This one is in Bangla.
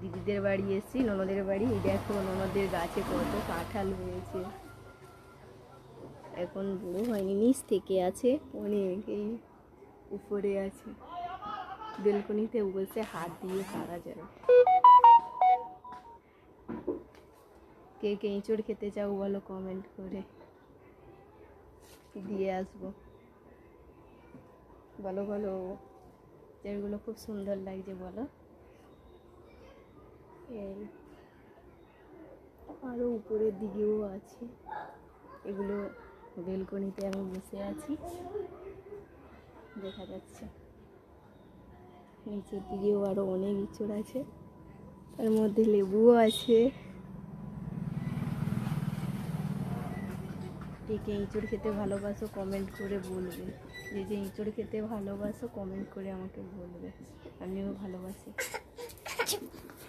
দিদিদের বাড়ি এসেছি, ননদের বাড়ি। এই দেখো ননদের গাছে কত কাঁঠাল হয়েছে, এখন বুড়ো হয়নি, নিচ থেকে আছে অনেক, এই উপরে আছে। বেলকনিতে বসে হাত দিয়ে পারা যায়। কে কে এঁচড় খেতে চাও বলো কমেন্ট করে, দিয়ে আসবো। বলো বলো, যেগুলো খুব সুন্দর লাগছে বলো। এই আরও উপরের দিকেও আছে, এগুলো বেলকনিতে আমি বসে আছি, দেখা যাচ্ছে। নিচের দিকেও আরও অনেক ইঁচড় আছে, তার মধ্যে লেবুও আছে। কে কে এঁচড় খেতে ভালোবাসো কমেন্ট করে বলবে, যে যে এঁচড় খেতে ভালোবাসো কমেন্ট করে আমাকে বলবে, আমিও ভালোবাসি।